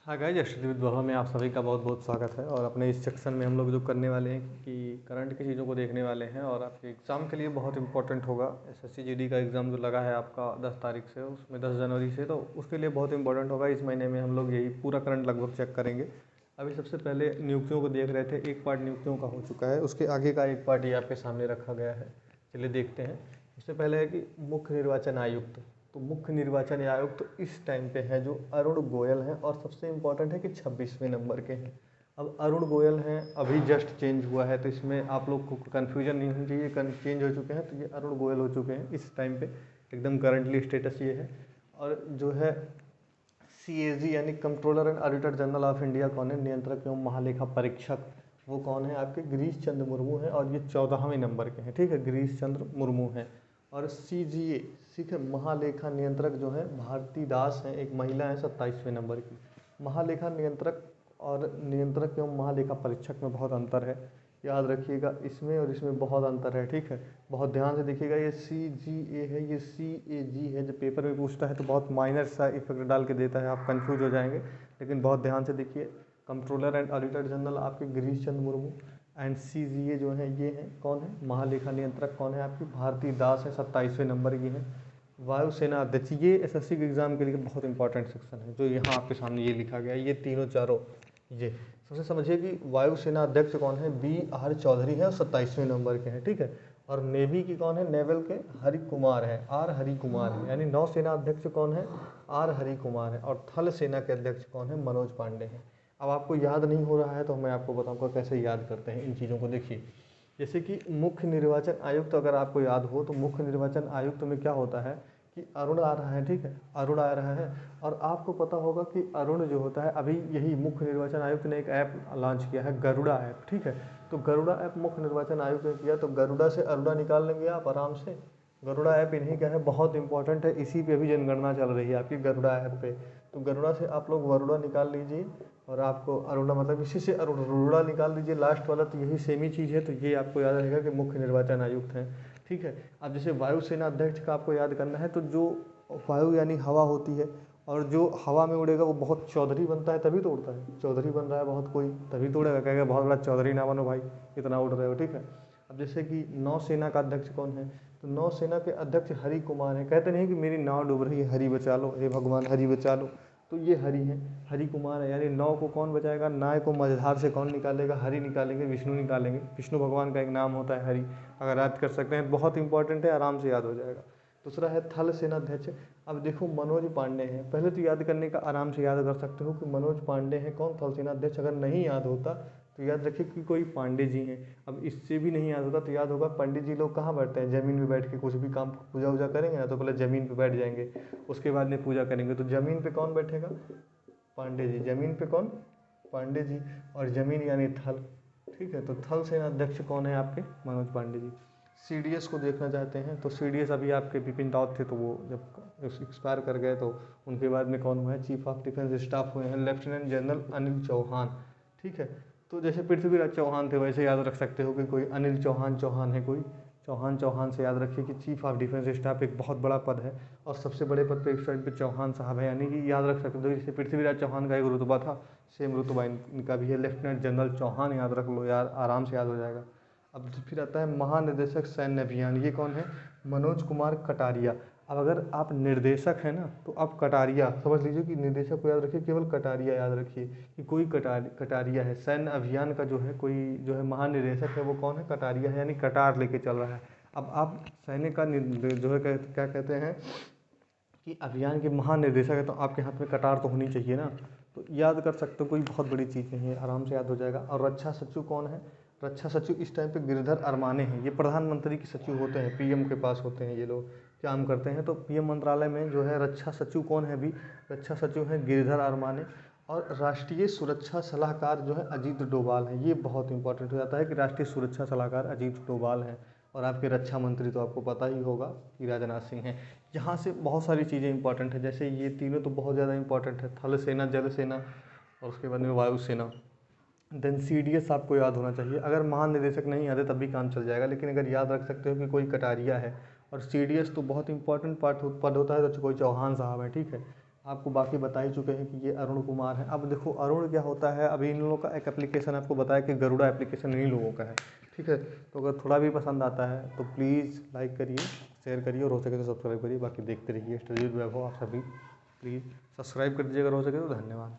हाँ गाइस, यशस्वी विद्वाह में आप सभी का बहुत बहुत स्वागत है। और अपने इस सेक्शन में हम लोग जो करने वाले हैं कि करंट की चीज़ों को देखने वाले हैं और आपके एग्ज़ाम के लिए बहुत इंपॉर्टेंट होगा। एसएससी जीडी का एग्ज़ाम जो लगा है आपका 10 तारीख से, उसमें 10 जनवरी से, तो उसके लिए बहुत इंपॉर्टेंट होगा। इस महीने में हम लोग यही पूरा करंट लगभग चेक करेंगे। अभी सबसे पहले नियुक्तियों को देख रहे थे, एक पार्ट नियुक्तियों का हो चुका है, उसके आगे का एक पार्ट ये आपके सामने रखा गया है। चलिए देखते हैं। इससे पहले है कि मुख्य निर्वाचन आयुक्त, तो मुख्य निर्वाचन आयुक्त तो इस टाइम पे है जो अरुण गोयल हैं, और सबसे इम्पोर्टेंट है कि 26वें नंबर के हैं। अब अरुण गोयल हैं, अभी जस्ट चेंज हुआ है, तो इसमें आप लोग को कन्फ्यूजन नहीं होनी चाहिए, चेंज हो चुके हैं, तो ये अरुण गोयल हो चुके हैं इस टाइम पे। एकदम करंटली स्टेटस ये है। और जो है सीएजी यानी controller and auditor general of India कौन है, नियंत्रक एवं महालेखा परीक्षक, वो कौन है आपके गिरीश चंद्र मुर्मू हैं, और ये 14वें नंबर के हैं। ठीक है, गिरीश चंद्र मुर्मू हैं। और सीजीए, ठीक है, महालेखा नियंत्रक जो है भारती दास हैं, एक महिला है, 27वें नंबर की। महालेखा नियंत्रक और नियंत्रक एवं महालेखा परीक्षक में बहुत अंतर है, याद रखिएगा। इसमें और इसमें बहुत अंतर है, ठीक है, बहुत ध्यान से देखिएगा। ये सीजीए है, ये सीएजी है। जब पेपर में पूछता है तो बहुत माइनर सा इफेक्ट डाल के देता है, आप कंफ्यूज हो जाएंगे, लेकिन बहुत ध्यान से देखिए। कंट्रोलर एंड ऑडिटर जनरल आपके गिरीश चंद्र मुर्मू, एंड सीजीए जो है ये है कौन है, महालेखा नियंत्रक कौन है आपकी भारती दास है, 27वें नंबर की है। वायुसेना अध्यक्ष, ये एसएससी के एग्जाम के लिए बहुत इंपॉर्टेंट सेक्शन है, जो यहाँ आपके सामने ये लिखा गया है, ये तीनों चारों। ये सबसे समझिए कि वायुसेना अध्यक्ष कौन है, बी आर चौधरी है, और 27वें नंबर के हैं, ठीक है। और नेवी की कौन है, नेवल के हरि कुमार है, आर हरि कुमार है। यानी नौसेना अध्यक्ष कौन है, आर हरि कुमार है। और थल सेना के अध्यक्ष कौन है, मनोज पांडे हैं। अब आपको याद नहीं हो रहा है तो मैं आपको बताऊंगा कैसे याद करते हैं इन चीज़ों को। देखिए, जैसे कि मुख्य निर्वाचन आयुक्त अगर आपको याद हो, तो मुख्य निर्वाचन आयुक्त में क्या होता है कि अरुण आ रहा है, ठीक है, अरुण आ रहा है। और आपको पता होगा कि अरुण जो होता है, अभी यही मुख्य निर्वाचन आयुक्त ने एक ऐप लॉन्च किया है, गरुड़ा ऐप, ठीक है। तो गरुड़ा ऐप मुख्य निर्वाचन आयुक्त ने किया, तो गरुड़ा से अरुणा निकाल लेंगे आप आराम से। गरुड़ा ऐप इन्हीं का है, बहुत इंपॉर्टेंट है, इसी पे अभी जनगणना चल रही है आपकी गरुड़ा ऐप पे। तो गरुड़ा से आप लोग वरुड़ा निकाल लीजिए, और आपको अरुणा, मतलब इसी से अरुणा निकाल दीजिए लास्ट वाला, तो यही सेम ही चीज़ है। तो ये आपको याद रहेगा कि मुख्य निर्वाचन आयुक्त हैं, ठीक है। अब जैसे वायुसेना अध्यक्ष का आपको याद करना है, तो जो वायु यानी हवा होती है, और जो हवा में उड़ेगा वो बहुत चौधरी बनता है, तभी तो उड़ता है। चौधरी बन रहा है बहुत कोई, तभी तो उड़ेगा, कहेगा बहुत बड़ा चौधरी ना बनो भाई, इतना उड़ रहे हो, ठीक है। अब जैसे कि नौसेना का अध्यक्ष कौन है, तो नौसेना के अध्यक्ष हरि कुमार हैं। कहते नहीं कि मेरी नाव डूब रही है, हरि बचा लो, हे भगवान हरि बचा लो, तो ये हरि हैं, हरि कुमार है। यानी नाव को कौन बचाएगा, नाव को मझधार से कौन निकालेगा, हरि निकालेंगे, विष्णु निकालेंगे। विष्णु भगवान का एक नाम होता है हरि, अगर याद कर सकते हैं, बहुत इंपॉर्टेंट है, आराम से याद हो जाएगा। दूसरा है थल सेनाध्यक्ष। अब देखो मनोज पांडे हैं, पहले तो याद करने का, आराम से याद कर सकते हो कि मनोज पांडे हैं कौन, थल सेनाध्यक्ष। अगर नहीं याद होता तो याद रखिए कि कोई पांडे जी हैं। अब इससे भी नहीं याद होता तो याद होगा, पंडित जी लोग कहाँ बैठते हैं, ज़मीन पे बैठ के कुछ भी काम पूजा वूजा करेंगे ना, तो पहले ज़मीन पे बैठ जाएंगे, उसके बाद में पूजा करेंगे। तो ज़मीन पे कौन बैठेगा, पांडे जी। ज़मीन पे कौन, पांडे जी। और ज़मीन यानी थल, ठीक है। तो थल सेनाध्यक्ष कौन है आपके, मनोज पांडे जी। सीडीएस को देखना चाहते हैं, तो सीडीएस अभी आपके बिपिन रावत थे, तो वो जब एक्सपायर कर गए, तो उनके बाद में कौन हुआ है, चीफ ऑफ डिफेंस स्टाफ हुए हैं लेफ्टिनेंट जनरल अनिल चौहान, ठीक है। तो जैसे पृथ्वीराज चौहान थे, वैसे याद रख सकते हो कि कोई अनिल चौहान है, कोई चौहान से याद रखिए कि चीफ ऑफ डिफेंस स्टाफ एक बहुत बड़ा पद है, और सबसे बड़े पद पे इस टाइम पे चौहान साहब है। यानी कि याद रख सकते हो, जैसे पृथ्वीराज चौहान का एक रुतबा था, सेम रुतबा इनका भी है, लेफ्टिनेंट जनरल चौहान, याद रख लो यार, आराम से याद हो जाएगा। अब फिर आता है महानिदेशक सैन्य अभियान, ये कौन है, मनोज कुमार कटारिया। अब अगर आप निर्देशक हैं ना, तो आप कटारिया समझ लीजिए कि निर्देशक को याद रखिए, केवल कटारिया याद रखिए कि कोई कटारिया है। सैन्य अभियान का जो है कोई जो है महानिदेशक है, वो कौन है, कटारिया है, यानी कटार लेके चल रहा है। अब आप सैन्य का जो है क्या कहते हैं कि अभियान के महानिदेशक है, तो आपके हाथ में कटार तो होनी चाहिए ना। तो याद कर सकते हो, कोई बहुत बड़ी चीज़ नहीं है, आराम से याद हो जाएगा। और रक्षा सचिव कौन है, रक्षा सचिव इस टाइम पे गिरधर अरमाने हैं। ये प्रधानमंत्री के सचिव होते हैं, पीएम के पास होते हैं, ये लोग काम करते हैं। तो पीएम मंत्रालय में जो है रक्षा सचिव कौन है, अभी रक्षा सचिव हैं गिरधर अरमाने। और राष्ट्रीय सुरक्षा सलाहकार जो है अजीत डोभाल हैं। ये बहुत इंपॉर्टेंट हो जाता है कि राष्ट्रीय सुरक्षा सलाहकार अजीत डोभाल हैं। और आपके रक्षा मंत्री तो आपको पता ही होगा कि राजनाथ सिंह हैं। यहाँ से बहुत सारी चीज़ें इंपॉर्टेंट है, जैसे ये तीनों तो बहुत ज़्यादा इंपॉर्टेंट है, थल सेना, जल सेना, और उसके बाद में वायुसेना। देन सीडीएस आपको याद होना चाहिए। अगर महानिदेशक नहीं आते तब भी काम चल जाएगा, लेकिन अगर याद रख सकते हो कि कोई कटारिया है। और सीडीएस तो बहुत इंपॉर्टेंट पद होता है, तो कोई चौहान साहब है, ठीक है। आपको बाकी बता ही चुके हैं कि ये अरुण कुमार है। अब देखो अरुण क्या होता है, अभी इन लोगों का एक एप्लीकेशन आपको बताया कि गरुड़ा एप्लीकेशन इन्हीं लोगों का है, ठीक है। तो अगर थोड़ा भी पसंद आता है तो प्लीज़ लाइक करिए, शेयर करिए और हो सके तो सब्सक्राइब करिए। बाकी देखते रहिए स्टडी विद वैभव। आप सभी प्लीज़ सब्सक्राइब कर दीजिए अगर हो सके तो। धन्यवाद।